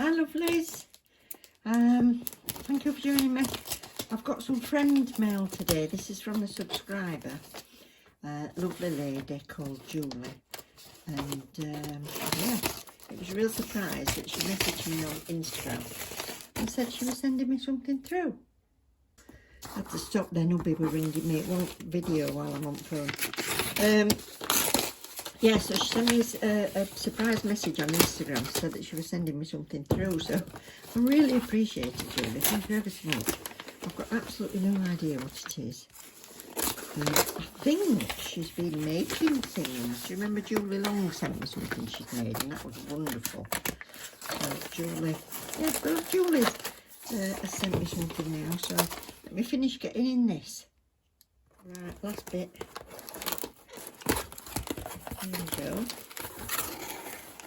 Hi lovelies, thank you for joining me. I've got some friend mail today. This is from a subscriber, lovely lady called Julie, and yeah, it was a real surprise that she messaged me on Instagram and said she was sending me something through. I had to stop then, hubby were ringing me. It won't video while I'm on phone. Yeah, so she sent me a surprise message on Instagram, said that she was sending me something through, so I really appreciate it, Julie. Thank you ever so much. I've got absolutely no idea what it is. I think she's been making things. Do you remember Julie Long sent me something she'd made, and that was wonderful. So Julie, yeah, both Julies has sent me something now, so let me finish getting in this. Right, last bit. There we go.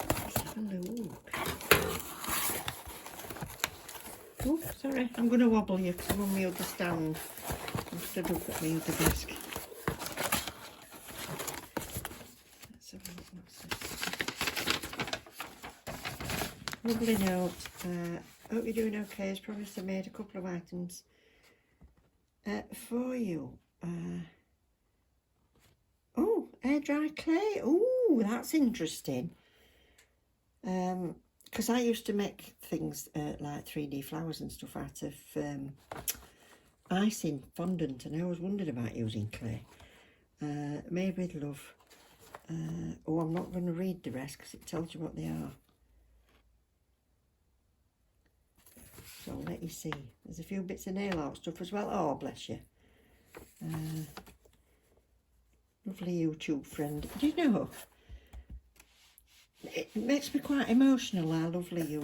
Let's have a look. Oh, sorry, I'm going to wobble you because I'm on my other stand. I'm stood up at my other desk. Let's have a look. What's this? Lovely note. Hope you're doing okay. As promised, I made a couple of items for you. Oh, air dry clay. Oh, that's interesting. Because I used to make things like 3D flowers and stuff out of icing fondant, and I always wondered about using clay. Made with love. Oh, I'm not going to read the rest because it tells you what they are. So I'll let you see. There's a few bits of nail art stuff as well. Oh, bless you. Lovely YouTube friend. Do you know, it makes me quite emotional how lovely you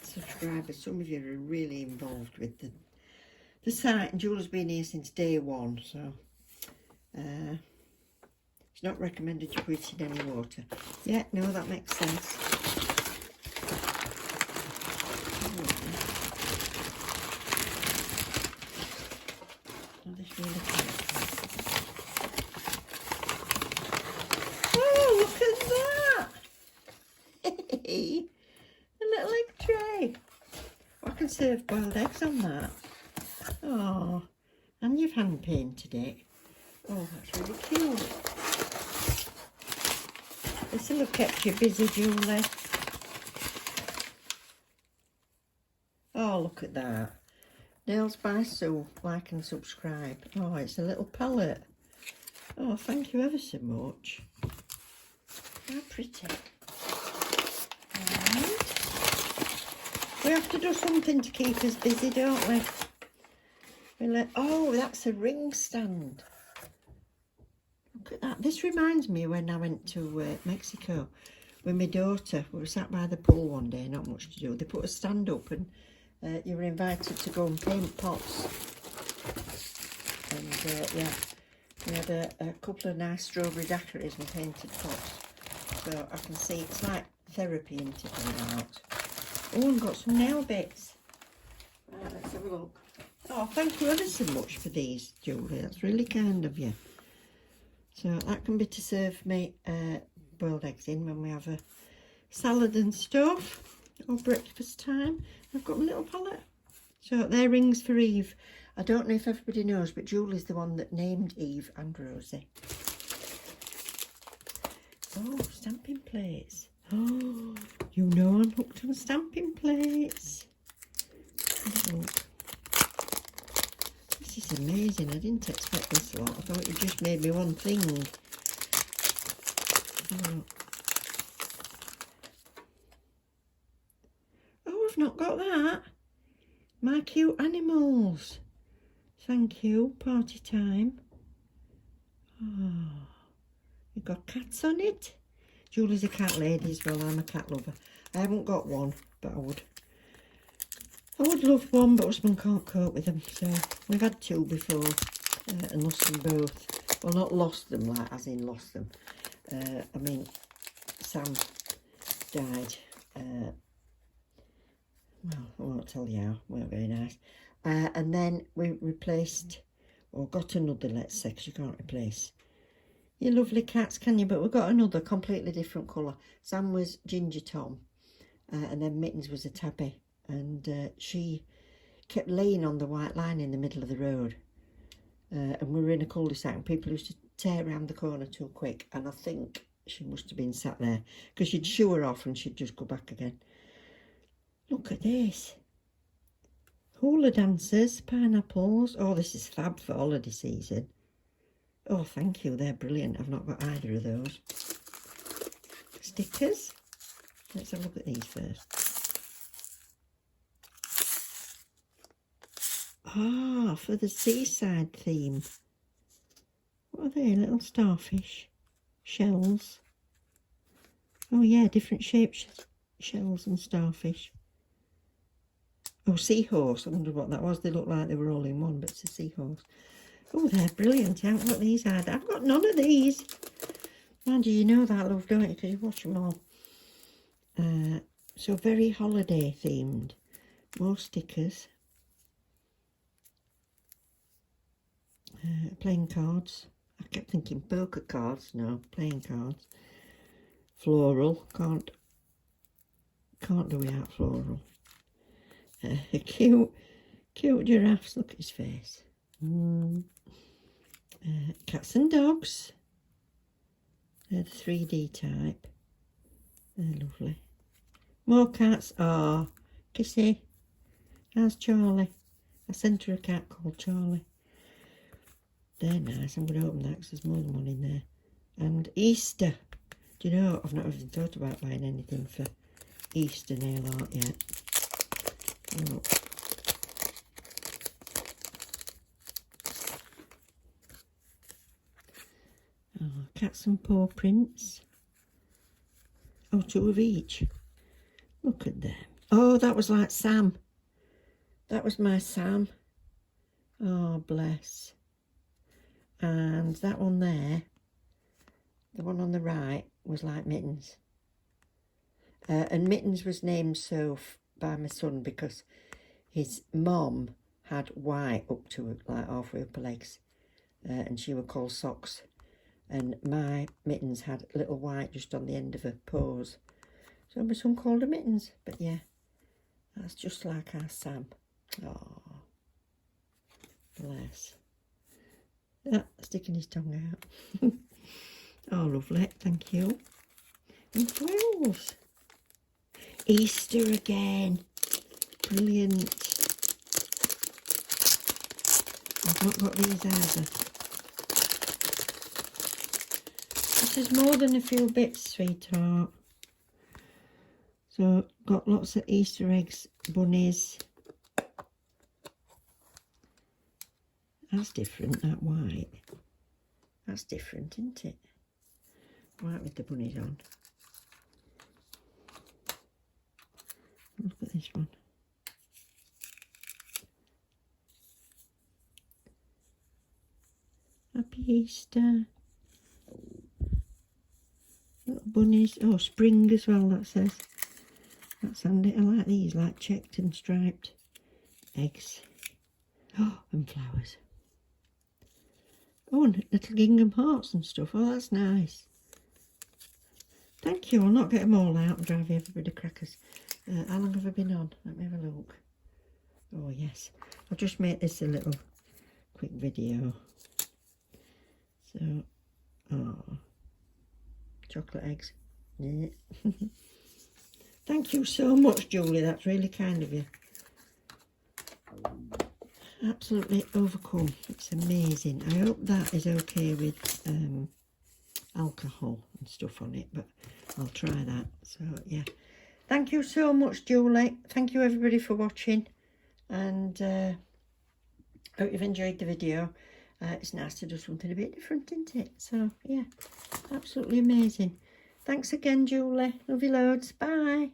subscribers. Some of you are really involved with the site, and Julie's been here since day one, so it's not recommended you put it in any water. Yeah, no, that makes sense. Oh, this really cool. Look at that! A little egg tray. I can serve boiled eggs on that. Oh, and you've hand painted it. Oh, that's really cute. This will have kept you busy, Julie. Oh, look at that. Nails by Sue. Like and subscribe. Oh, it's a little palette. Oh, thank you ever so much. How pretty. Right. We have to do something to keep us busy, don't we? Oh, that's a ring stand. Look at that. This reminds me when I went to Mexico with my daughter. We were sat by the pool one day, not much to do. They put a stand up and you were invited to go and paint pots. And yeah, we had a couple of nice strawberry daiquiris and painted pots. So I can see it's like therapy into going out. Oh, and got some nail bits. Right, let's have a look. Oh, thank you ever so much for these, Julie. That's really kind of you. So that can be to serve me boiled eggs in when we have a salad and stuff, or breakfast time. I've got my little palette. So they're rings for Eve. I don't know if everybody knows, but Julie's the one that named Eve and Rosie. Oh, stamping plates. Oh, you know I'm hooked on stamping plates. Oh, this is amazing. I didn't expect this lot. I thought it just made me one thing. Oh, I've not got that. My cute animals. Thank you. Party time. Oh, you've got cats on it. Julie's a cat lady as well. I'm a cat lover. I haven't got one, but I would love one, but husband can't cope with them. So we've had two before and lost them both. Well, not lost them, like as in lost them. I mean, Sam died. Well, I won't tell you how. Weren't very nice. And then we replaced, or got another, let's say, because you can't replace your lovely cats, can you? But we've got another completely different colour. Sam was Ginger Tom, and then Mittens was a tabby, and she kept laying on the white line in the middle of the road, and we were in a cul-de-sac and people used to tear around the corner too quick, and I think she must have been sat there because you'd shoo her off and she'd just go back again. Look at this. Hula dancers, pineapples. Oh, this is fab for holiday season. Oh, thank you, they're brilliant. I've not got either of those. Stickers. Let's have a look at these first. Ah, for the seaside theme. What are they? Little starfish. Shells. Oh yeah, different shapes. Shells and starfish. Oh, seahorse. I wondered what that was. They look like they were all in one, but it's a seahorse. Oh, they're brilliant. I haven't got these either. I've got none of these. Mind you know that, love, don't you? Because you watch them all. So very holiday themed. More stickers. Playing cards. I kept thinking poker cards. No, playing cards. Floral. Can't do without floral. Cute giraffes. Look at his face. Cats and dogs. They're the 3D type. They're lovely. More cats. Ah, Kissy. How's Charlie? I sent her a cat called Charlie. They're nice. I'm going to open that because there's more than one in there. And Easter. Do you know, I've not even thought about buying anything for Easter nail art yet. Oh. Oh, cats and paw prints. Oh, 2 of each. Look at them. Oh, that was like Sam. That was my Sam. Oh, bless. And that one there, the one on the right, was like Mittens. And Mittens was named so by my son because his mom had white up to like halfway up her legs, and she was called Socks, and my Mittens had little white just on the end of her paws, so my son called her Mittens. But yeah, that's just like our Sam. Oh, bless. Sticking his tongue out. Oh, lovely, thank you. And quills. Easter again. Brilliant. I've not got these either. This is more than a few bits, sweetheart. So, got lots of Easter eggs, bunnies. That's different, that white. That's different, isn't it? White with the bunnies on. Look at this one. Happy Easter. Little bunnies. Oh, spring as well, that says. That's handy. I like these, like checked and striped eggs. Oh, and flowers. Oh, and little gingham hearts and stuff. Oh, that's nice. Thank you. I'll not get them all out and drive everybody crackers. How long have I been on? Let me have a look. Oh, yes. I'll just make this a little quick video. So, oh, chocolate eggs. Yeah. Thank you so much, Julie. That's really kind of you. Absolutely overcome. It's amazing. I hope that is okay with alcohol and stuff on it, but I'll try that. So yeah, thank you so much, Julie. Thank you everybody for watching, and hope you've enjoyed the video. It's nice to do something a bit different, isn't it? So yeah, absolutely amazing. Thanks again, Julie. Love you loads. Bye.